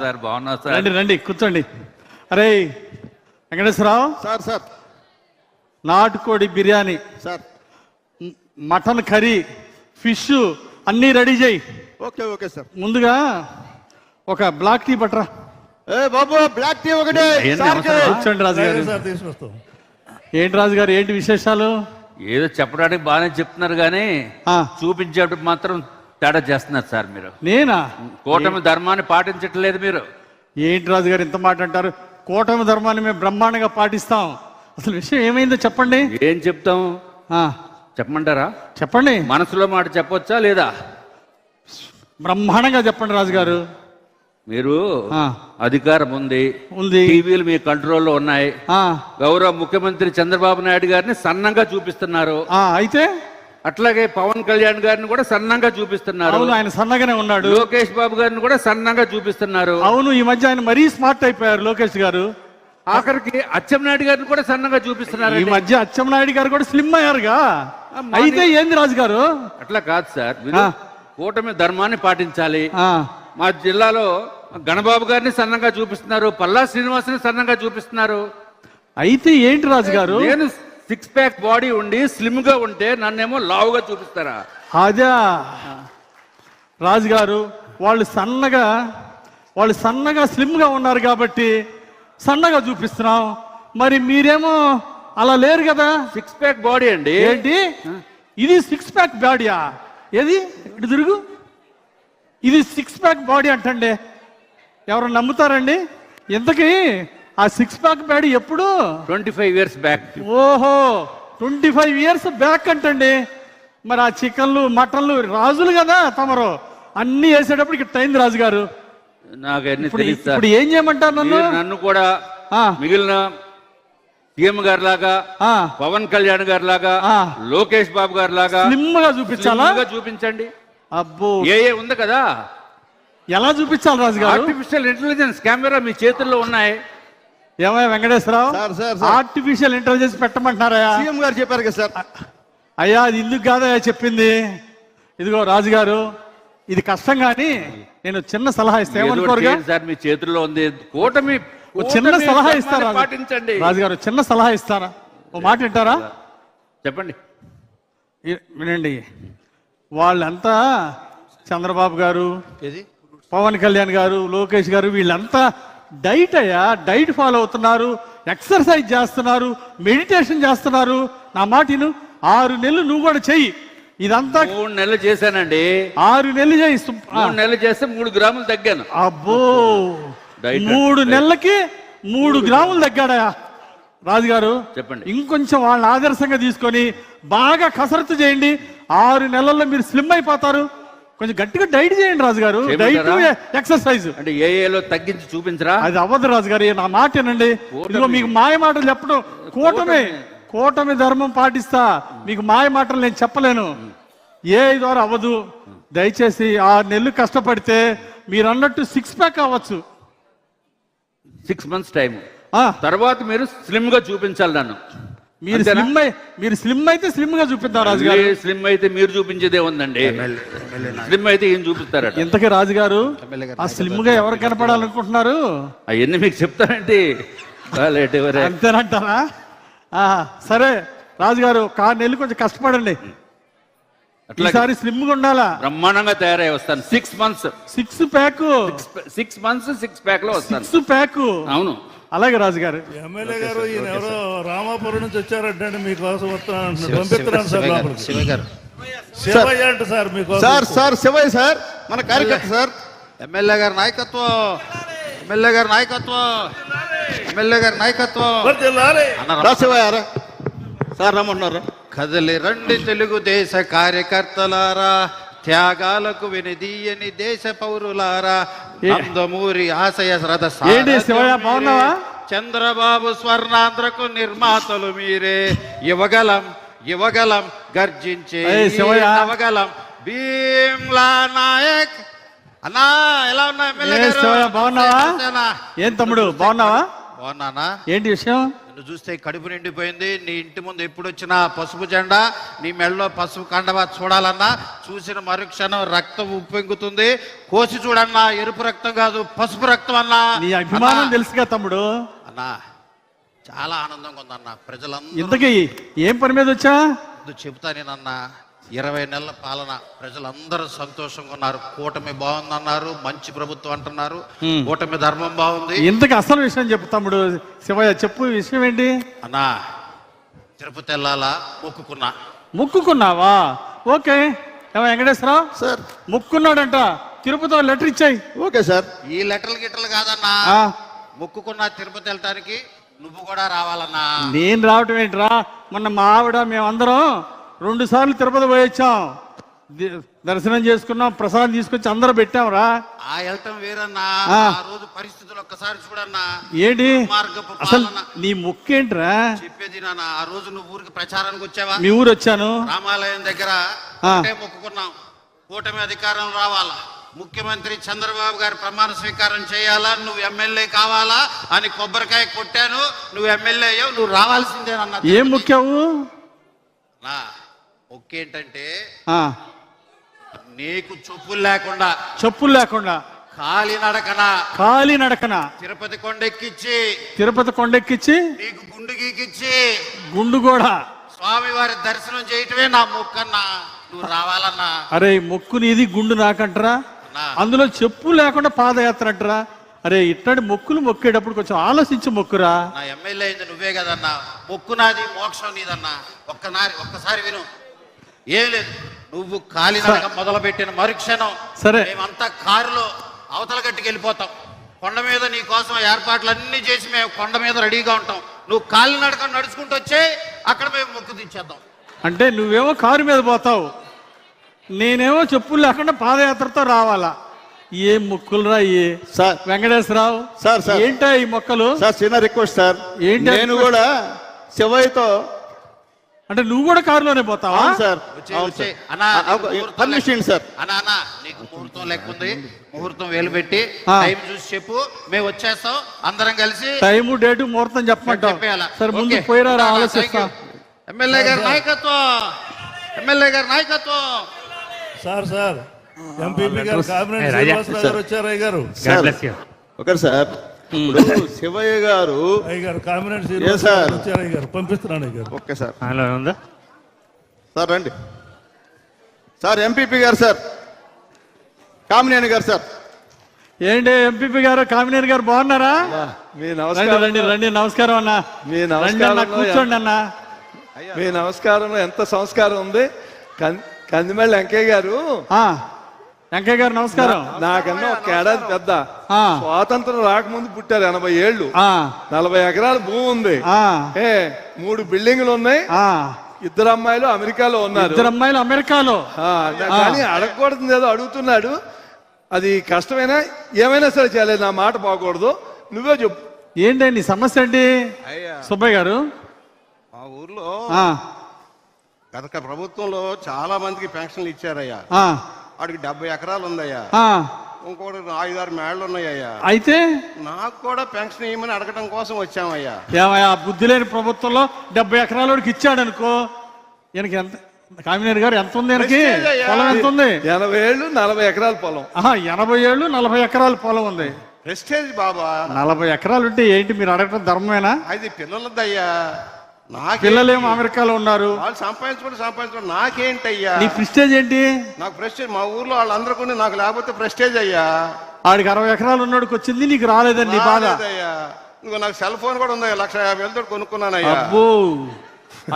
Sir బాగున్నా sir. రండి రండి కూర్చోండి. అరే వెంకటేశ్వరరావు సార్ సార్ నాటుకోడి biryani sir mutton curry fish అన్నీ రెడీ చేయి. Okay okay sir. ముందుగా ఒక బ్లాక్ టీ పట్టరా. ఏ బాబు బ్లాక్ టీ ఒకటి ఏంటి సార్కి. అవసరమా? కూర్చోండి రాజుగారు. సార్ తీసుకొస్తాం. ఏంటి రాజుగారు ఏంటి విశేషాలు? ఏదో చెప్పడానికి బాగానే చెప్తున్నారు కానీ ఆ, చూపించేటప్పుడు మాత్రం తేడా చేస్తున్నారు సార్ మీరు. నేనా? కూటమి ధర్మాన్ని పాటించట్లేదు మీరు. ఏంటి రాజుగారు ఇంత మాట అంటారు? కూటమి ధర్మాన్ని మేము బ్రహ్మాండంగా పాటిస్తాం. అసలు విషయం ఏమైందో చెప్పండి. ఏం చెప్తాం ఆ, చెప్పమంటారా? చెప్పండి. మనసులో మాట చెప్పొచ్చా లేదా? బ్రహ్మాండంగా చెప్పండి రాజుగారు. మీరు ఆ, అధికారం ఉంది, ఉంది. టీవీలు మీ కంట్రోల్లో ఉన్నాయి. ఆ, గౌరవ ముఖ్యమంత్రి చంద్రబాబు నాయుడు గారిని సన్నంగా చూపిస్తున్నారు. ఆ, అయితే అట్లాగే పవన్ కళ్యాణ్ గారిని కూడా సన్నంగా చూపిస్తున్నారు. అవును, ఆయన సన్నగానే ఉన్నాడు. లోకేష్ బాబు గారిని కూడా సన్నంగా చూపిస్తున్నారు. అవును, ఈ మధ్య ఆయన మరీ స్మార్ట్ అయిపోయారు లోకేష్ గారు. ఆఖరికి అచ్చెన్నాయుడు గారిని కూడా సన్నగా చూపిస్తున్నారు. ఈ మధ్య అచ్చెన్నాయుడు గారు కూడా స్లిమ్ అయ్యారుగా. అయితే ఏంది రాజుగారు? అట్లా కాదు సార్, మీరు ఆ. కూటమి ధర్మాన్ని పాటించాలి. ఆ, మా జిల్లాలో గణబాబు గారిని సన్నంగా చూపిస్తున్నారు, పల్లా శ్రీనివాసుని సన్నంగా చూపిస్తున్నారు. అయితే ఏంటి రాజుగారు? నేను 6 ప్యాక్ బాడీ ఉండి స్లిమ్ గా ఉంటే నన్నేమో లావుగా చూపిస్తారా? అదే రాజుగారు, వాళ్ళు సన్నగా స్లిమ్ గా ఉన్నారు కాబట్టి సన్నగా చూపిస్తున్నాం. మరి మీరేమో అలా లేరు కదా. 6 ప్యాక్ బాడీ అండి. ఏంటి ఇది 6 ప్యాక్ బాడీయా? ఏది ఇటు తిరుగు. ఇది 6 ప్యాక్ బాడీ అంటండి. ఎవరు నమ్ముతారండి? ఇంతకీ ఆ 6 ప్యాక్ బాడీ ఎప్పుడు? 25 ఇయర్స్ బ్యాక్. ఓహో, 25 ఇయర్స్ బ్యాక్ అంటండి. మరి ఆ చికెన్లు మటన్లు రాజులు కదా తమరు, అన్ని వేసేటప్పుడు ఇక్కడ టైం రాజుగారు. నాకు అన్ని ఇప్పుడు తెలియదు సార్. ఇప్పుడు ఏం చేయమంటారు నన్ను? మీరు నన్ను కూడా ఆ, మిగిలిన సీఎం గారి లాగా, ఆ, పవన్ కళ్యాణ్ గారి లాగా, ఆ. లోకేష్ బాబు గారి లాగా స్లిమ్ గా చూపించాలా? slim గా చూపించండి. అబ్బో, ఏ ఉంది కదా, ఎలా చూపించాలి రాజుగారు? ఆర్టిఫిషియల్ ఇంటెలిజెన్స్ కెమెరా మీ చేతుల్లో ఉన్నాయి. ఏమయ్య Venkateswararao, sir sir sir artificial intelligence పెట్టమంటున్నారా? సీఎం గారు చెప్పారు కదా సార్. అయ్యా అది ఇందుకు కాదయ్యా చెప్పింది. ఇదిగో రాజుగారు, ఇది కష్టం కానీ నేను చిన్న సలహా ఇస్తే ఏదో ఒకటి ఏమనుకోరుగా? చేయండి సార్, మీ చేతుల్లో ఉంది. కూటమి ఓ చిన్న సలహా ఇస్తారా ధర్మాన్ని పాటించండి. రాజుగారు? చిన్న సలహా ఇస్తారా? ఓ మాట వింటారా? చెప్పండి. వినండి, వాళ్ళంతా చంద్రబాబు గారు, పవన్ కళ్యాణ్ గారు, లోకేష్ గారు, వీళ్ళంతా డైట్ ఫాలో అవుతున్నారు, ఎక్సర్సైజ్ చేస్తున్నారు, మెడిటేషన్ చేస్తున్నారు. నా మాటను 6 నెలలు నువ్వు కూడా చెయ్యి. ఇదంతా 3 నెలలు చేశానండి. 6 నెలలు చెయ్యి. 3 నెలలు చేస్తే 3 గ్రాములు తగ్గాను. అబ్బో, డైట్ 3 నెలలకి 3 గ్రాములు తగ్గాడా రాజుగారు? చెప్పండి. ఇంకొంచెం వాళ్ళని ఆదర్శంగా తీసుకొని బాగా కసరత్తు చేయండి. 6 నెలల్లో మీరు స్లిమ్ అయిపోతారు. కొంచెం గట్టిగా డైట్ చేయండి రాజుగారు. డైట్ చేయమంటారా? ఎక్సర్సైజ్. అంటే ఏఏలో తగ్గించి చూపించరా? అది అవ్వదు రాజుగారు, నా మాట వినండి. ఇదిగో మీకు మాయ మాటలు చెప్పడం, కూటమి ధర్మం పాటిస్తా, మీకు మాయ మాటలు నేను చెప్పలేను. ఏ ద్వారా అవ్వదు. దయచేసి 6 నెలలు కష్టపడితే మీరు అన్నట్టు 6 ప్యాక్ అవ్వచ్చు. 6 మంత్స్ టైం ఆ, తర్వాత మీరు స్లిమ్ గా చూపించాలి నన్ను. మీరు అంతేనా? స్లిమ్ అయితే స్లిమ్ గా చూపిద్దాం రాజుగారు. స్లిమ్ అయితే మీరు చూపించేదే ఉందండి. స్లిమ్ అయితే ఏం చూపిస్తారట? ఇంతకీ రాజుగారు, ఆ స్లిమ్ గా ఎవరు కనపడాలనుకుంటున్నారు? అవన్నీ మీకు చెప్తానండి. అంతేనంటారా? ఆ, సరే రాజుగారు, 6 నెలలు కొంచెం కష్టపడండి. అట్లా ఈసారి స్లిమ్ గా ఉండాలా? బ్రహ్మాండంగా తయారై వస్తాను. 6 మంత్స్ 6 ప్యాక్ 6 మంత్స్ 6 ప్యాక్ లో వస్తాను. 6 ప్యాక్. అవును. అలాగే రాజుగారు. ఎమ్మెల్యే గారు ఈయన ఎవరో రామాపురం నుంచి వచ్చారంటే మీకోసం వస్తాను, పంపిస్తున్నాను సార్ లోపలికి. శివయ్య అంట సార్ మీకోసం. సార్ సార్ శివయ్య సార్ మన కార్యకర్త సార్. ఎమ్మెల్యే గారి నాయకత్వం, ఎమ్మెల్యే గారి నాయకత్వం, ఎమ్మెల్యే గారి నాయకత్వం. వర్ధిల్లాలి. రా శివయ్య రా. సార్ రమ్మంటున్నారు. కదలి రండి తెలుగుదేశ కార్యకర్తలారా, త్యాగాలకు వెనుదీయని దేశ పౌరులారా, నందమూరి ఆశయ రథ ఏంటి శివయ్య, బాగున్నావా? చంద్రబాబు స్వర్ణాంధ్రకు నిర్మాతలు మీరే. యువగలం గర్జించే శివయ్య. నవగలం భీమ్లా నాయక్. అన్నా ఎలా ఉన్నా ఎమ్మెల్యే గారు? శివయ్య బాగున్నావా? చూసానా? ఏం తమ్ముడు బాగున్నావా? బాగున్నానా? ఏంటి విషయం? నిన్ను చూస్తే కడుపు నిండిపోయింది. నీ ఇంటి ముందు ఎప్పుడు వచ్చినా పసుపు జెండా, నీ మెడలో పసుపు కండవా చూడాలన్నా చూసిన మరుక్షణం రక్తం ఉప్పొంగుతుంది. కోసి చూడన్నా, ఎరుపు రక్తం కాదు పసుపు రక్తం అన్నా. నీ అభిమానం తెలుసుగా తమ్ముడు. అన్నా చాలా ఆనందంగా ఉందన్న. ప్రజలందరూ ఇంతకీ ఏం పని మీద వచ్చా? చెబుతా నేనన్నా, 20 నెలల పాలన ప్రజలందరూ సంతోషంగా ఉన్నారు. కూటమి బాగుందన్నారు, మంచి ప్రభుత్వం అంటున్నారు, కూటమి ధర్మం బాగుంది. ఇంతకీ అసలు విషయం చెప్పు తమ్ముడు. శివయ్య చెప్పు, విషయం ఏంటి? అన్నా తిరుపతి వెళ్ళాలా మొక్కుకున్నా. ముక్కుకున్నావా? ఓకే. వెంకటేశ్వరరావు సార్ ముక్కున్నాడంట, తిరుపతిలో లెటర్ ఇచ్చాయి. Okay sir. ఈ లెటర్లు గిట్టలు కాదన్నా, మొక్కుకున్నా తిరుపతి వెళ్ళటానికి నువ్వు కూడా రావాలన్నా. నేను రావటం ఏంట్రా? మొన్న మా ఆవిడ మేమందరం 2 సార్లు తిరుపతి పోయొచ్చాం, దర్శనం చేసుకున్నాం, ప్రసాదం తీసుకొచ్చి అందరూ పెట్టాంరా. ఆ వెళ్ళటం వేరన్నా, ఆ రోజు పరిస్థితులు ఒక్కసారి చూడన్నా. ఏంటి మార్గపు అసలు పాలన. నీ ముక్కేంట్రా? చెప్పేది నాన్న, ఆ రోజు నువ్వు ఊరికి ప్రచారానికి వచ్చావా? మీ ఊరు వచ్చాను. రామాలయం దగ్గర ఒకటే మొక్కుకున్నాం, కూటమి అధికారం రావాలా, ముఖ్యమంత్రి చంద్రబాబు గారు ప్రమాణ స్వీకారం చేయాలా, నువ్వు ఎమ్మెల్యే కావాలా అని కొబ్బరికాయ కొట్టాను. నువ్వు ఎమ్మెల్యే అయ్యావు, నువ్వు రావాల్సిందేనన్నా. ఏం ముఖ్యావు? మొక్కేంటంటే ఆ, నీకు చెప్పులు లేకుండా, చెప్పులు లేకుండా కాలి నడకన తిరుపతి కొండెక్కిచ్చి, తిరుపతి కొండెక్కిచ్చి నీకు గుండు గీకిచ్చి, గుండు కూడా స్వామి వారి దర్శనం చేయటమే నా మొక్కన్నా. నువ్వు రావాలన్నా. అరే మొక్కు నీది, గుండు నాకంటరా. అందులో చెప్పు లేకుండా పాదయాత్ర అంటరా. అరే ఇట్లాంటి మొక్కులు మొక్కేటప్పుడు కొంచెం ఆలోచించి మొక్కురా. నా ఎమ్మెల్యే అయింది నువ్వే కదన్నా. మొక్కు నాది, మోక్షం నీదన్నా. ఒక్కసారి విను. ఏం లేదు, నువ్వు కాలినడక మొదలు పెట్టిన మరుక్షణం సరే మేమంతా కారులో అవతల గట్టుకు వెళ్ళిపోతాం. కొండ మీద నీ కోసం ఏర్పాట్లన్నీ చేసి మేము కొండ మీద రెడీగా ఉంటాం. నువ్వు కాలినడక నడుచుకుంటూ వచ్చే అక్కడ మేము మొక్కు తెచ్చేద్దాం. అంటే నువ్వేమో కారు మీద పోతావు, నేనేమో చెప్పులు లేకుండా పాదయాత్రతో రావాలా? ఏం మొక్కులురా ఈ సార్ వెంకటేశ్వరరావు? సార్ సార్ ఏంటా ఈ మొక్కలు? సార్ చిన్న రిక్వెస్ట్ సార్. ఏంటి? నేను కూడా శివయ్యతో. అంటే నువ్వు కూడా కారులోనే పోతావా? అవును సార్. వచ్చే అన్నా, పర్మిషన్ సార్. అన్నా నీకు ముహూర్తం లేకుంది, ముహూర్తం వేలు పెట్టి టైం చూసి చెప్పు, మేము వచ్చేస్తాం అందరం కలిసి. టైము డేటు ముహూర్తం చెప్పమంటావు? చెప్పేయాలా? సరే ముందు ఓకే. పోయిరా, ఉంటా, ఆలోచిస్తా. Thank you. ఎమ్మెల్యే గారి నాయకత్వం, ఎమ్మెల్యే గారి నాయకత్వం. సార్ ఎంపీపీ గారు కామినేని శ్రీనివాసరావు గారు వచ్చారు. అయ్య గారు ఒకటి సార్, ఇప్పుడు శివయ్య గారు కామినేని శ్రీనివాసరావు గారు వచ్చారు. అయ్య గారు పంపిస్తున్నాను. అయ్య గారు ఓకే సార్. సార్ రండి సార్. ఎంపీపీ గారు సార్, కామినేని గారు సార్. ఏంటి ఎంపీపీ గారు, కామినేని గారు బాగున్నారా? మీ రండి నమస్కారం. రండి రండి. నమస్కారం అన్న. మీ రండి అన్న, నమస్కారం. కూర్చోండి అన్న. మీ నమస్కారంలో ఎంత సంస్కారం ఉంది. కందిమల్లి వెంకయ్య గారు, ఆ, వెంకయ్య గారు నమస్కారం. నాకన్నా ఒక ఏడాది పెద్ద. ఆ, స్వాతంత్రం రాకముందు పుట్టారు. 80 ఏళ్ళు, ఆ, 40 ఎకరాల భూమి ఉంది. ఆ, 3 బిల్డింగ్లు ఉన్నాయి. ఆ. 2 అమ్మాయిలు అమెరికాలో ఉన్నారు. 2 అమ్మాయిలు అమెరికాలో. కానీ అడగకూడదు ఏదో అడుగుతున్నాడు. అది కష్టమైనా ఏమైనా సరే చేయలేదు. నా మాట పోకూడదు. నువ్వే చెప్పు. ఏంటి నీ సమస్య ఏంటి సుబ్బయ్య గారు? మా ఊర్లో ఆ, గత ప్రభుత్వంలో చాలా మందికి పెన్షన్లు ఇచ్చారయ్యా. ఆ, వాడికి 70 ఎకరాలు ఉందయ్యా. ఆ. ఇంకోటి 5-6 మేళ్ళు ఉన్నాయ్యా. అయితే నాకు కూడా పెన్షన్ ఇవ్వమని అడగటం కోసం వచ్చామయ్యా. ఏమయ్యా, బుద్ధి లేని ప్రభుత్వంలో 70 ఎకరాలకి ఇచ్చాడు అనుకో. ఈయనకి ఎంత, కామినేని గారు ఎంత ఉంది? ఈయనకి పొలం ఎంత ఉంది? 80 ఏళ్ళు, 40 ఎకరాల పొలం. 80 ఏళ్ళు, 40 ఎకరాల పొలం ఉంది. ప్రెస్టేజ్ బాబా. 40 ఎకరాలు ఉంటే ఏంటి మీరు అడగటం ధర్మమేనా? అది పిల్లలదయ్యా. నాకు పిల్లలేమో అమెరికాలో ఉన్నారు. వాళ్ళు సంపాదించుకోండి నాకేంటయ్యా? నీ ప్రెస్టేజ్ ఏంటి? నాకు ప్రెస్టేజ్ మా ఊర్లో వాళ్ళందరికీ నాకు లేకపోతే ప్రెస్టేజ్ అయ్యా. ఆడికి 60 ఎకరాలు ఉన్నాడికి వచ్చింది, నీకు రాలేదని నీ బాధ. రాలేదయ్యా. ఇంకో నాకు సెల్ ఫోన్ కూడా ఉందయ్యా. 1,50,000 కొనుక్కున్నానయ్యా. అబ్బో,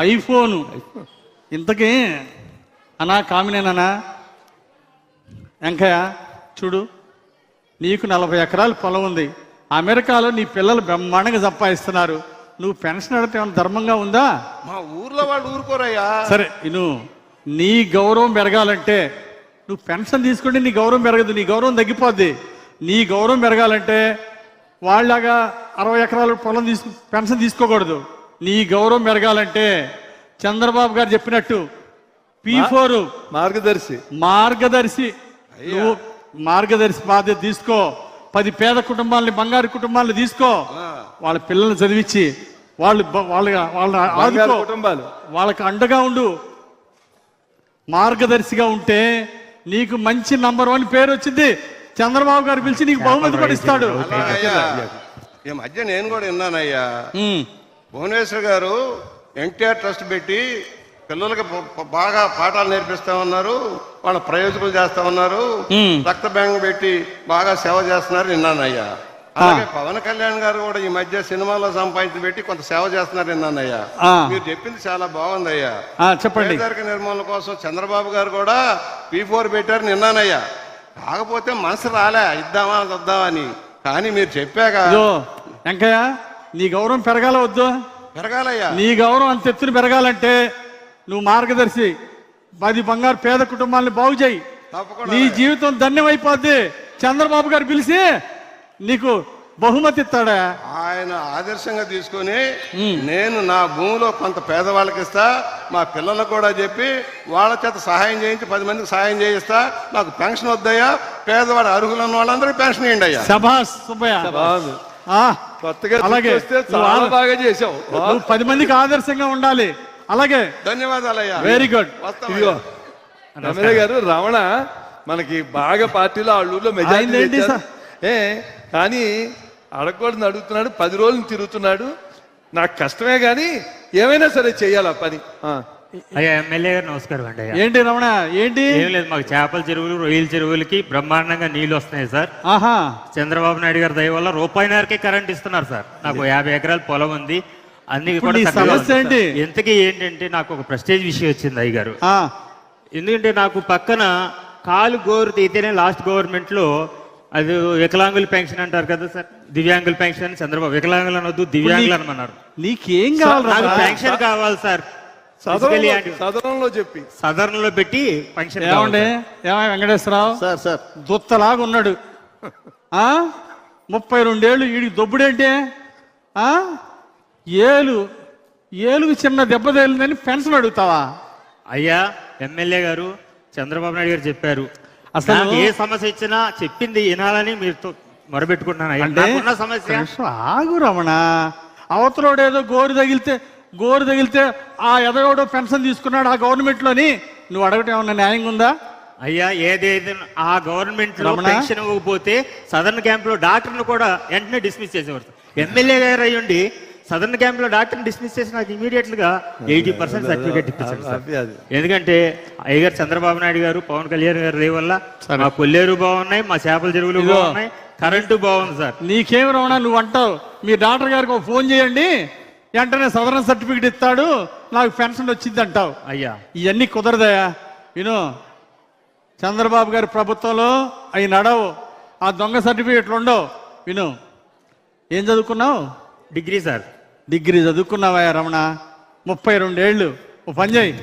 ఐఫోను. ఇంతకీ అన్నా కామినేనా వెంకయ్య చూడు, నీకు 40 ఎకరాలు పొలం ఉంది. అమెరికాలో నీ పిల్లలు బ్రహ్మాండంగా సంపాదిస్తున్నారు. నువ్వు పెన్షన్ అడిగితే ఏమైనా ధర్మంగా ఉందా? మా ఊర్లో వాళ్ళు ఊరుకోరయ్యా. సరే నీ గౌరవం పెరగాలంటే నువ్వు పెన్షన్ తీసుకుంటే నీ గౌరవం పెరగదు, నీ గౌరవం తగ్గిపోద్ది. నీ గౌరవం పెరగాలంటే వాళ్ళలాగా 60 ఎకరాల పొలం పెన్షన్ తీసుకోకూడదు. నీ గౌరవం పెరగాలంటే చంద్రబాబు గారు చెప్పినట్టు P4 మార్గదర్శి మార్గదర్శి బాధ్యత తీసుకో. 10 పేద కుటుంబాలని, బంగారు కుటుంబాలను తీసుకో, వాళ్ళ పిల్లల్ని చదివించి వాళ్ళ ఆదుకో, కుటుంబాలు వాళ్ళకి అండగా ఉండు, మార్గదర్శిగా ఉంటే నీకు మంచి నంబర్ 1 పేరు వచ్చింది. చంద్రబాబు గారు పిలిచి నీకు బహుమతి కూడా ఇస్తాడు. అయ్యా, ఈ మధ్య నేను కూడా విన్నానయ్యా, భువనేశ్వర్ గారు ఎన్టీఆర్ ట్రస్ట్ పెట్టి పిల్లలకి బాగా పాఠాలు నేర్పిస్తా ఉన్నారు, వాళ్ళ ప్రయోజకులు చేస్తా ఉన్నారు, రక్త బ్యాంక్ పెట్టి బాగా సేవ చేస్తున్నారు విన్నానయ్యా. అలాగే పవన్ కళ్యాణ్ గారు కూడా ఈ మధ్య సినిమాలో సంపాదించి పెట్టి కొంత సేవ చేస్తున్నారు విన్నానయ్యా. మీరు చెప్పింది చాలా బాగుందయ్యా. చెప్పండి. పేదరిక నిర్మూలన కోసం చంద్రబాబు గారు కూడా P4 పెట్టారు విన్నానయ్యా. కాకపోతే మనసు రాలే ఇద్దామా వద్దామని, కానీ మీరు చెప్పాక వెంకయ్య, నీ గౌరవం పెరగాల వద్దు? పెరగాలయ్యా. నీ గౌరవం అంత ఎత్తున పెరగాలంటే నువ్వు మార్గదర్శి 10 బంగారు పేద కుటుంబాలను బాగు చేయి. నీ జీవితం ధన్యమైపోద్ది. చంద్రబాబు గారు పిలిచి నీకు బహుమతి ఇస్తాడా? ఆయన ఆదర్శంగా తీసుకొని నేను నా భూమిలో కొంత పేదవాళ్ళకి ఇస్తా, మా పిల్లలకు కూడా చెప్పి వాళ్ళ చేత సహాయం చేయించి 10 మందికి సహాయం చేయిస్తా. నాకు పెన్షన్ వద్దయ్యా, పేదవాడు అర్హులు ఉన్న వాళ్ళందరికీ పెన్షన్ ఇవ్వండి అయ్యా. శభాష్ సుబ్బయ్య. కొత్తగా అలాగే చాలా బాగా చేసావు. నువ్వు 10 మందికి ఆదర్శంగా ఉండాలి. అలాగే ధన్యవాదాలయ్యా. Very good. ఇదిగో ఎమ్మెల్యే గారు, రమణ మనకి బాగా పార్టీలో ఆ ఊళ్ళో మెజారిటీ కానీ అడగకూడదు అడుగుతున్నాడు, 10 రోజులు తిరుగుతున్నాడు. నాకు కష్టమే కానీ ఏమైనా సరే చెయ్యాలి ఆ పని. అయ్యా ఎమ్మెల్యే గారు నమస్కారం అండి. అయ్యా ఏంటి రమణ, ఏంటి? ఏం లేదు, మాకు చేపల చెరువులు, రొయ్యల చెరువులకి బ్రహ్మాండంగా నీళ్లు వస్తున్నాయి సార్. చంద్రబాబు నాయుడు గారి దయ వల్ల రూపాయిన్నరకే కరెంట్ ఇస్తున్నారు సార్. నాకు 50 ఎకరాల పొలం ఉంది, అన్ని కూడా సమస్య ఏంటి? ఎంతకీ ఏంటంటే నాకు ఒక ప్రెస్టేజ్ విషయం వచ్చింది అయ్య గారు. ఎందుకంటే నాకు పక్కన కాలు గోరు తీతేనే లాస్ట్ గవర్నమెంట్ లో అది వికలాంగుల పెన్షన్ అంటారు కదా సార్, దివ్యాంగుల పెన్షన్ అని చంద్రబాబు వికలాంగులు అనొద్దు దివ్యాంగులు అనమన్నారు. నీకేం కావాలి? నాకు పెన్షన్ కావాలి సార్. సదనంలో చెప్పి సదనంలో పెట్టి పెన్షన్. ఏమండి వెంకటేశ్వరరావు సార్ దుత్తలాగా ఉన్నాడు. 32 ఏళ్ళు వీడికి దొబ్బుడేంటే? ఏలుగు చిన్న దెబ్బ తగిలిందని పెన్షన్ అడుగుతావా? అయ్యా ఎమ్మెల్యే గారు, చంద్రబాబు నాయుడు గారు చెప్పారు, అసలు ఏ సమస్య ఇచ్చినా చెప్పింది వినాలని మీరు మొరబెట్టుకుంటున్నాను. అంటే సమస్య ఆగు రమణ, అవతలోడేదో గోరు తగిలితే ఆ ఎదగోడో పెన్షన్ తీసుకున్నాడు ఆ గవర్నమెంట్ లోని, నువ్వు అడగటం ఏమన్నా న్యాయంగా ఉందా? అయ్యా ఏదైతే ఆ గవర్నమెంట్ లో పెన్షన్ ఇవ్వకపోతే సదర్న్ క్యాంప్ లో డాక్టర్ను కూడా వెంటనే డిస్మిస్ చేసేవారు. ఎమ్మెల్యే గారు అయ్యండి సదర్న్ క్యాంప్ లో డాక్టర్ని డిస్మిస్ చేసి నాకు ఇమీడియట్ గా 80% సర్టిఫికేట్ ఇప్పించారు సార్. ఎందుకంటే అయ్యగారు చంద్రబాబు నాయుడు గారు, పవన్ కళ్యాణ్ గారు దే వల్ల మా కొల్లేరు బాగున్నాయి, మా చేపల చెరువులు బాగున్నాయి, కరెంటు బాగుంది సార్. నీకేం రమణ, నువ్వు అంటావు మీ డాక్టర్ గారికి ఒక ఫోన్ చేయండి వెంటనే సదరన్ సర్టిఫికేట్ ఇస్తాడు, నాకు పెన్షన్ వచ్చింది అంటావు. అయ్యా ఇవన్నీ కుదరదయా. విను, చంద్రబాబు గారి ప్రభుత్వంలో అవి నడవు, ఆ దొంగ సర్టిఫికేట్లు ఉండవు. విను, ఏం చదువుకున్నావు? Degree sir. డిగ్రీ చదువుకున్నావా రమణ? 32 ఏళ్ళు. ఓ పని చేయి,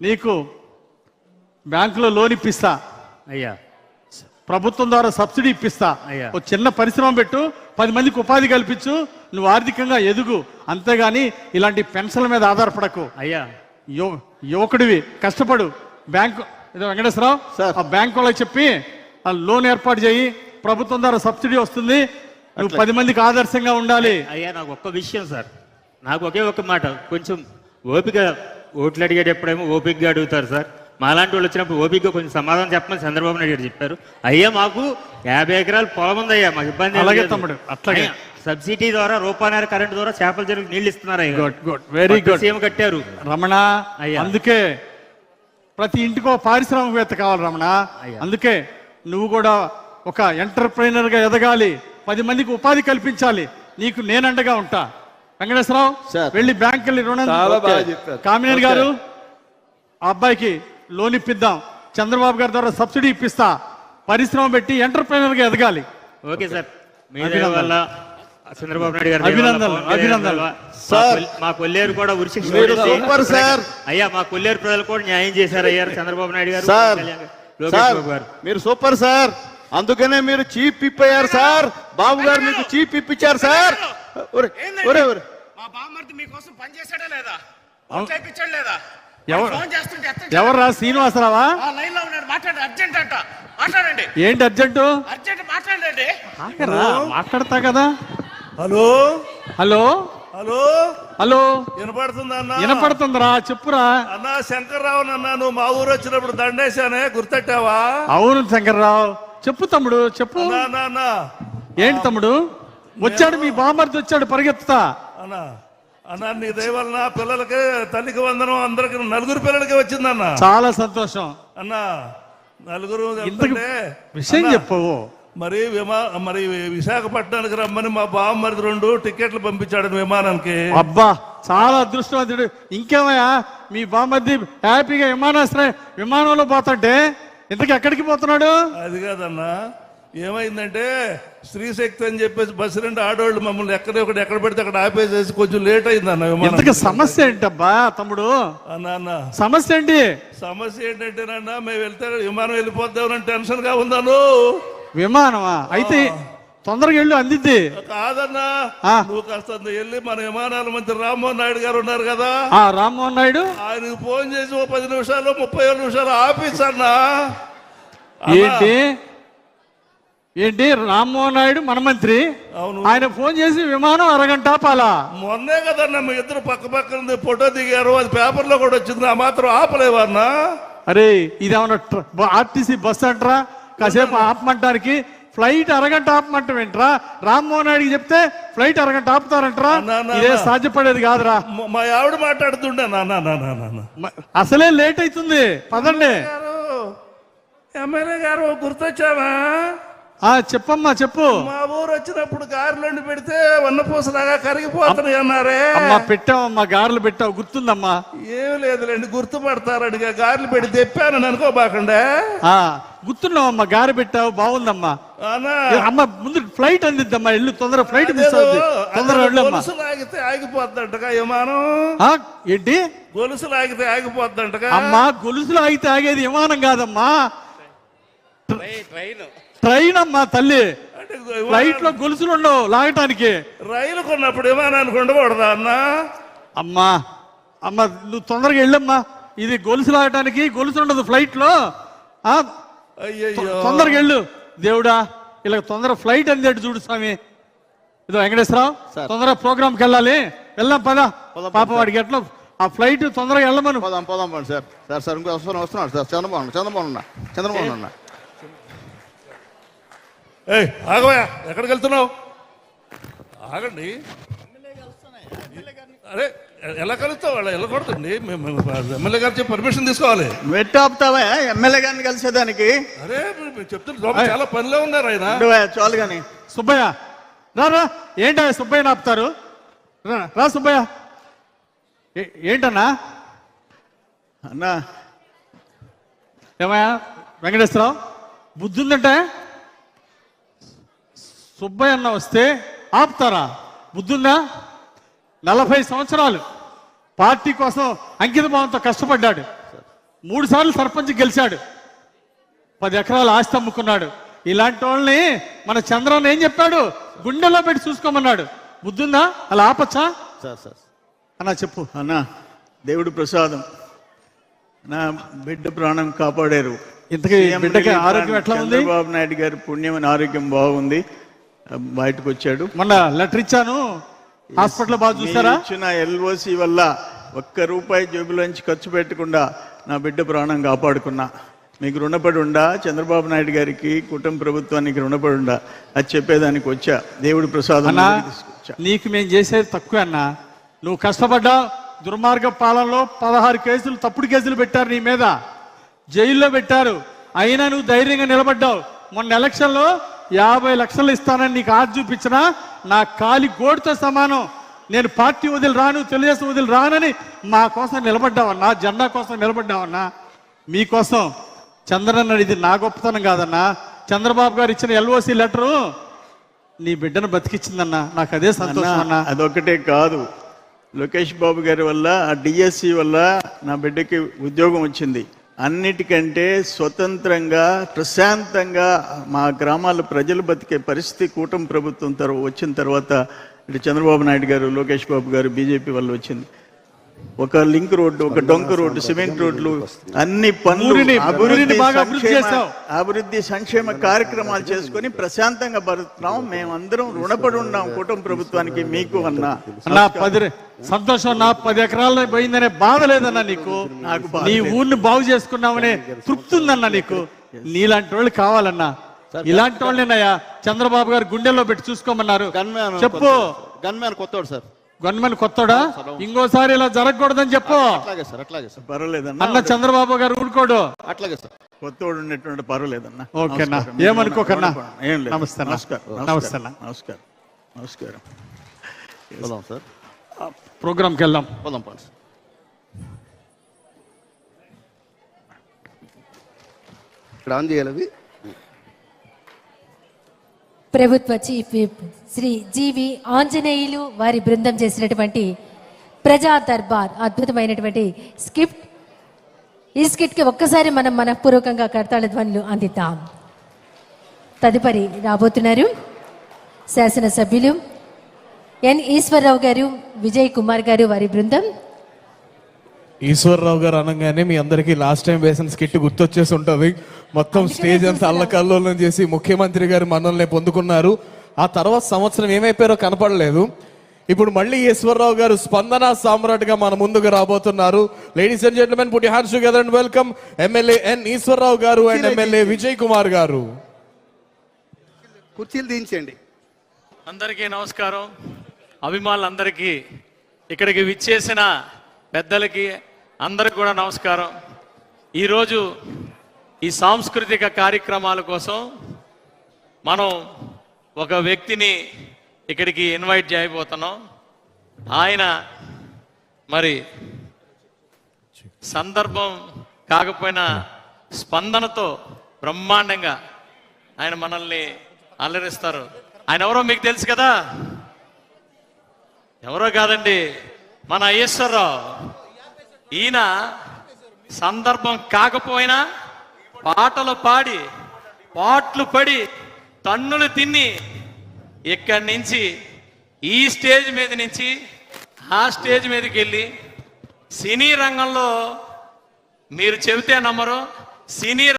నీకు బ్యాంకులో లోన్ ఇప్పిస్తా, అయ్యా ప్రభుత్వం ద్వారా సబ్సిడీ ఇప్పిస్తా, ఓ చిన్న పరిశ్రమ పెట్టు, 10 మందికి ఉపాధి కల్పించు, నువ్వు ఆర్థికంగా ఎదుగు. అంతేగాని ఇలాంటి పెన్షన్ల మీద ఆధారపడకు. అయ్యా యువకుడివి, కష్టపడు. బ్యాంకు వెంకటేశ్వరరావు ఆ బ్యాంకు వాళ్ళకి చెప్పి ఆ లోన్ ఏర్పాటు చేయి, ప్రభుత్వం ద్వారా సబ్సిడీ వస్తుంది, నువ్వు 10 మందికి ఆదర్శంగా ఉండాలి. అయ్యా నాకు ఒక్క విషయం సార్, నాకు ఒకే ఒక మాట, కొంచెం ఓపిక, ఓట్లు అడిగేటప్పుడేమో ఓపికగా అడుగుతారు సార్, మాలాంటి వాళ్ళు వచ్చినప్పుడు ఓపికగా కొంచెం సమాధానం చెప్పమని చంద్రబాబు నాయుడు గారు చెప్పారు. అయ్యా మాకు 50 ఎకరాల పొలం ఉంది అయ్యా, మాకు ఇబ్బంది అలాగే తమ్ముడు. అట్లాగే సబ్సిడీ ద్వారా రూపాయన్నర కరెంట్ ద్వారా చేపల చెరువులకు నీళ్లు ఇస్తున్నారు. Very good. సీఎం కట్టారు రమణ. అందుకే ప్రతి ఇంటికో పారిశ్రామికవేత్త కావాలి రమణ. అందుకే నువ్వు కూడా ఒక ఎంటర్ప్రైనర్ గా ఎదగాలి, 10 మందికి ఉపాధి కల్పించాలి. నీకు నేనండగా ఉంటా. వెంకటేశ్వరరావు వెళ్ళి బ్యాంక్ వెళ్ళి రుణం. కామినేని గారు ఆ అబ్బాయికి లోన్ ఇప్పిద్దాం, చంద్రబాబు గారి ద్వారా సబ్సిడీ ఇప్పిస్తా, పరిశ్రమ పెట్టి ఎంటర్ప్రైనర్ గా ఎదగాలి. ఓకే సార్, మీ వల్ల చంద్రబాబు నాయుడు గారు అభినందనలు. మా కొల్లేరు కూడా అయ్యా, మా కొల్లేరు ప్రజలు కూడా న్యాయం చేశారు అయ్యారు చంద్రబాబు నాయుడు గారు, లోకేష్ బాబు గారు. మీరు సూపర్ సార్, అందుకనే మీరు చీఫ్ విప్ అయ్యారు సార్. బాబు గారు మీకు చీఫ్ విప్ ఇచ్చారు సార్. మా బామ్మర్ది మీకోసం పనిచేసాడా లేదా? ఇప్పించాడు లేదా? ఎవరు ఫోన్ చేస్తుంటే ఎవర్రా శ్రీనివాసరావా? లైన్ లో ఉన్నాడు, మాట్లాడు, అర్జెంట్ అంట, మాట్లాడండి, ఏంటి అర్జెంటు? అర్జెంట్ మాట్లాడండి. మాట్లాడతా కదా. హలో హలో హలో హలో వినపడుతుందా అన్న? వినపడుతుందిరా, చెప్పురా. అన్నా శంకర్రావు అన్న, నువ్వు మా ఊరు వచ్చినప్పుడు దండేశానే, గుర్తెట్టావా? అవును శంకర్రావు, చెప్పు తమ్ముడు చెప్పు. అన్నా అన్నా అన్నా ఏంటి తమ్ముడు? వచ్చాడు మీ బామర్ది వచ్చాడు పరిగెత్తుతా. అన్నా అన్నా, నీ దయ వలన పిల్లలకి తల్లికి వందనం అందరికి, నలుగురు పిల్లలకి వచ్చిందన్న. చాలా సంతోషం. అన్నా నలుగురు ఇంతకు వెళ్తుంటే, విషయం అన్నా, చెప్పవు. మరి విశాఖపట్నానికి రమ్మని మా బామ్మరిది 2 టికెట్లు పంపించాడు విమానానికి. అబ్బా చాలా అదృష్టవంతుడు. ఇంకేమయ్యా మీ బామర్ది హ్యాపీగా విమానంలో పోతుంటే ఇంతకు ఎక్కడికి పోతున్నాడు? అది కాదన్నా, ఏమైందంటే స్త్రీశక్తి అని చెప్పేసి బస్సు 2 ఆడవాళ్ళు మమ్మల్ని ఎక్కడ పెడితే అక్కడ ఆపేసేసి కొంచెం లేట్ అయిందన్న ఇంతకు విమానం. సమస్య ఏంటబ్బా తమ్ముడు? అన్న సమస్య ఏంటి? సమస్య ఏంటంటేనన్నా, మేము వెళ్తే విమానం వెళ్ళిపోద్దామని టెన్షన్ గా ఉందాను. విమానమా? అయితే తొందరగా వెళ్ళు, అందిద్ది. కాదన్నా, నువ్వు కాస్త వెళ్ళి మన విమానాల మంత్రి రామ్మోహన్ నాయుడు గారు ఉన్నారు కదా, రామ్మోహన్ నాయుడు, ఆయనకు ఫోన్ చేసి 10 నిమిషాలు 37 నిమిషాలు ఆఫీస్ అన్నా. ఏంటి ఏంటి రామ్మోహన్ నాయుడు మన మంత్రి, అవును, ఆయన ఫోన్ చేసి విమానం అరగంట ఆపాలా? మొన్నే కదన్నా మీ ఇద్దరు పక్క ఫోటో దిగారు, అది పేపర్లో కూడా వచ్చింది, ఆ మాత్రం ఆపలేవన్నా. అరే ఇదేమన్నా ఆర్టీసీ బస్ అంటారా కాసేపు ఆపమంటానికి? ఫ్లైట్ అరగంట ఆపమంటాం ఏంట్రా? రామ్మోహన్ నాయుడికి చెప్తే ఫ్లైట్ అరగంట ఆపుతారంటరా? ఇదే సాధ్యపడేది కాదురా. మా ఆవిడ మాట్లాడుతుండే నాన్న, అసలే లేట్ అవుతుంది, పదండి. ఎమ్మెల్యే గారు గుర్తొచ్చావా? చెప్పమ్మా చెప్పు. మా ఊరు వచ్చినప్పుడు గారెలు పెడితే వన్నపూసలాగా కరిగిపోతున్నాయి అన్నారే. అమ్మా పెట్టావమ్మా, గారెలు పెట్టావు, గుర్తుందమ్మా. ఏం లేదులేండి, గుర్తుపడతారడిగా గారెలు పెట్టి తెప్పానని అనుకోబాకండే. గుర్తున్నావమ్మా, గారె పెట్టావు, బాగుందమ్మా. అమ్మ ముందు ఫ్లైట్ అందిద్దమ్మా, ఇల్లు తొందర ఫ్లైట్ మిస్ అవుతుంది, తొందర వెళ్ళమ్మా. గొలుసులు ఆగితే ఆగిపోద్దంటగా విమానం. ఏంటి గొలుసులు ఆగితే ఆగిపోద్దంటగా? అమ్మా గొలుసులు ఆగితే ఆగేది విమానం కాదమ్మా, ట్రైన్ అమ్మా తల్లి. ఫ్లైట్ లో గొలుసులు ఉండవు లాగటానికి. రైలు కొన్నప్పుడు విమానానికి ఉండకూడదా అన్న? అమ్మా అమ్మ నువ్వు తొందరగా వెళ్ళమ్మా, ఇది గొలుసు లాగటానికి గొలుసు ఉండదు ఫ్లైట్ లో. తొందరగా వెళ్ళు దేవుడా, ఇలా తొందర ఫ్లైట్ అందేట్టు చూడు స్వామి. ఇదో వెంకటేశ్వరరావు, తొందరగా ప్రోగ్రామ్కి వెళ్ళాలి, వెళ్దాం పద. పాప వాడికి ఎట్లా ఆ ఫ్లైట్ తొందరగా వెళ్ళమను. పోదాం సార్ ఇంకో వస్తున్నాడు సార్. చంద్రబాబు అన్న ఆగవా, ఎక్కడికి వెళ్తున్నావు? ఆగండి. అరే ఎలా కలుస్తావు? వాళ్ళు వెళ్ళకూడదండి, ఎమ్మెల్యే గారు చెప్పి పర్మిషన్ తీసుకోవాలి. వెట్టాపుతావా ఎమ్మెల్యే గారిని కలిసేదానికి? అరే చెప్తున్నా, చాలా పనిలో ఉన్నారు ఆయన. చాలు కానీ సుబ్బయ్య రా. ఏంటా సుబ్బయ్యని ఆపుతారు? రా సుబ్బయ్య. ఏంటన్నా? అన్నా ఏమయ్యా వెంకటేశ్వరరావు, బుద్ధి ఉందంటే సుబ్బయ్య అన్న వస్తే ఆపుతారా? బుద్ధుందా? 40 సంవత్సరాలు పార్టీ కోసం అంకిత భావంతో కష్టపడ్డాడు, 3 సార్లు సర్పంచ్ గెలిచాడు, 10 ఎకరాల ఆస్తి అమ్ముకున్నాడు. ఇలాంటి వాళ్ళని మన చంద్రన్న ఏం చెప్పాడు? గుండెలో పెట్టి చూసుకోమన్నాడు. బుద్ధుందా? అలా ఆపచ్చా? సార్ అన్నా చెప్పు. అన్నా దేవుడు ప్రసాదం, నా బిడ్డ ప్రాణం కాపాడారు. ఇంతకీ బిడ్డకి ఆరోగ్యం ఎట్లా ఉంది? చంద్రబాబు నాయుడు గారి పుణ్యమైన ఆరోగ్యం బాగుంది, బయటకు వచ్చాడు. మొన్న లెటర్ ఇచ్చాను, హాస్పిటల్ బాగా చూసారా? ఇచ్చిన ఎల్ఓసి వల్ల ₹1 జేబులోంచి ఖర్చు పెట్టకుండా నా బిడ్డ ప్రాణం కాపాడుకున్నా. మీకు రుణపడి ఉండా, చంద్రబాబు నాయుడు గారికి, కుటుంబ ప్రభుత్వానికి రుణపడి ఉండా, అది చెప్పేదానికి వచ్చా. దేవుడి ప్రసాదం నీకు మేము చేసేది తక్కువ అన్నా. నువ్వు కష్టపడ్డా, దుర్మార్గ పాలనలో 16 కేసులు, తప్పుడు కేసులు పెట్టారు నీ మీద, జైల్లో పెట్టారు. అయినా నువ్వు ధైర్యంగా నిలబడ్డావు. మొన్న ఎలక్షన్లో 50 లక్షలు ఇస్తానని నీకు ఆశ చూపించినా నా కాలి గోడుతో సమానం. నేను పార్టీ వదిలి రాను, తెలుగుదేశం వదిలి రానని మా కోసం నిలబడ్డావన్నా, జెండా కోసం నిలబడ్డావన్నా. మీకోసం చంద్రన్న, ఇది నా గొప్పతనం కాదన్నా, చంద్రబాబు గారు ఇచ్చిన ఎల్ఓసి లెటరు నీ బిడ్డను బతికిచ్చిందన్నా, నాకు అదే సంతోషం అన్నా. అదొక్కటే కాదు, లోకేష్ బాబు గారి వల్ల, ఆ డిఎస్సి వల్ల నా బిడ్డకి ఉద్యోగం వచ్చింది. అన్నిటికంటే స్వతంత్రంగా ప్రశాంతంగా మా గ్రామాల ప్రజలు బతికే పరిస్థితి కూటమి ప్రభుత్వం వచ్చిన తర్వాత ఇటు చంద్రబాబు నాయుడు గారు, లోకేష్ బాబు గారు, బీజేపీ వల్ల వచ్చింది. ఒక లింక్ రోడ్డు, ఒక డొంక రోడ్డు, సిమెంట్ రోడ్లు, అన్ని పనులు, ఊరిని బాగా అభివృద్ధి సంక్షేమ- చేశావు. అభివృద్ధి సంక్షేమ కార్యక్రమాలు చేసుకొని ప్రశాంతంగా బతుకుతున్నాం. మేమందరం రుణపడి ఉన్నాం కుటుంబ ప్రభుత్వానికి, మీకు అన్నా. అన్నా 10 సంతోషం అన్నా, 10 ఎకరాల్లో పోయిందనే బాధ లేదన్నా నీకు. నాకు బాధ నీ లేదు. ఊరిని బాగు చేసుకున్నామనే తృప్తి ఉందన్నా నీకు. నీలాంటి వాళ్ళు కావాలన్నా. ఇలాంటి వాళ్ళేనయ్యా చంద్రబాబు గారు గుండెల్లో పెట్టి చూసుకోమన్నారు. చెప్పు. గన్మ్యాన్ కొత్తోడు సార్. గవర్నమెంట్ కొత్తడా? ఇంకోసారి ఇలా జరగకూడదని చెప్పు. అట్లాగే సార్, అట్లాగే సార్, పర్వాలేదన్నా, అన్న చంద్రబాబు గారు ఊరుకోడు. అట్లాగే సార్. కొత్తోడు ఉన్నటువంటి పర్వాలేదన్నా. ఓకేనా, నమస్కారం. ఏమనుకోకన్నా. ఏం లేదు. నమస్తే అన్న. నమస్కారం. నమస్తే అన్న. నమస్కారం. నమస్కారం. పోదాం సార్, ప్రోగ్రామ్కి వెళ్దాం. పోదాం పండి సార్. ఇక్కడ ఆన్ చేయాలి. ప్రభుత్వ చీఫ్ విప్ శ్రీ జీవి ఆంజనేయులు వారి బృందం చేసినటువంటి ప్రజా దర్బార్ అద్భుతమైనటువంటి స్కిట్. ఈ స్కిట్కి ఒక్కసారి మనం మనఃపూర్వకంగా కర్తాళ ధ్వనులు అందిద్దాం. తదుపరి రాబోతున్నారు శాసనసభ్యులు ఎన్ ఈశ్వరరావు గారు, విజయ్ కుమార్ గారు వారి బృందం. ఈశ్వరరావు గారు అనగానే మీ అందరికీ లాస్ట్ టైం వేసిన స్కిట్ గుర్తొచ్చేసి ఉంటుంది. మొత్తం స్టేజ్ అంతా అల్లకల్లోలం చేసి ముఖ్యమంత్రి గారు మనల్ని పొందుకున్నారు. ఆ తర్వాత సంవత్సరం ఏమైపోయారో కనపడలేదు. ఇప్పుడు మళ్ళీ ఈశ్వరరావు గారు స్పందన సామ్రాట్ గా మన ముందుకు రాబోతున్నారు. Ladies and gentlemen, put your hands together and welcome MLA N Eswararao గారు అండ్ ఎమ్మెల్యే విజయ్ కుమార్ గారు. కుర్చీలు దించండి. అందరికీ నమస్కారం. అభిమానులందరికీ, ఇక్కడికి విచ్చేసిన పెద్దలకి అందరికి కూడా నమస్కారం. ఈరోజు ఈ సాంస్కృతిక కార్యక్రమాల కోసం మనం ఒక వ్యక్తిని ఇక్కడికి ఇన్వైట్ చేయబోతున్నాం. ఆయన మరి సందర్భం కాకపోయినా స్పందనతో బ్రహ్మాండంగా ఆయన మనల్ని అల్లరిస్తారు. ఆయన ఎవరో మీకు తెలుసు కదా, ఎవరో కాదండి, మన ఈశ్వరరావు. ఈయన సందర్భం కాకపోయినా పాటలు పాడి, పాటలు పడి, తన్నులు తిని ఇక్కడి నుంచి ఈ స్టేజ్ మీద నుంచి ఆ స్టేజ్ మీదకి వెళ్ళి సినీ రంగంలో మీరు చెబితే నమ్మరు, సినీ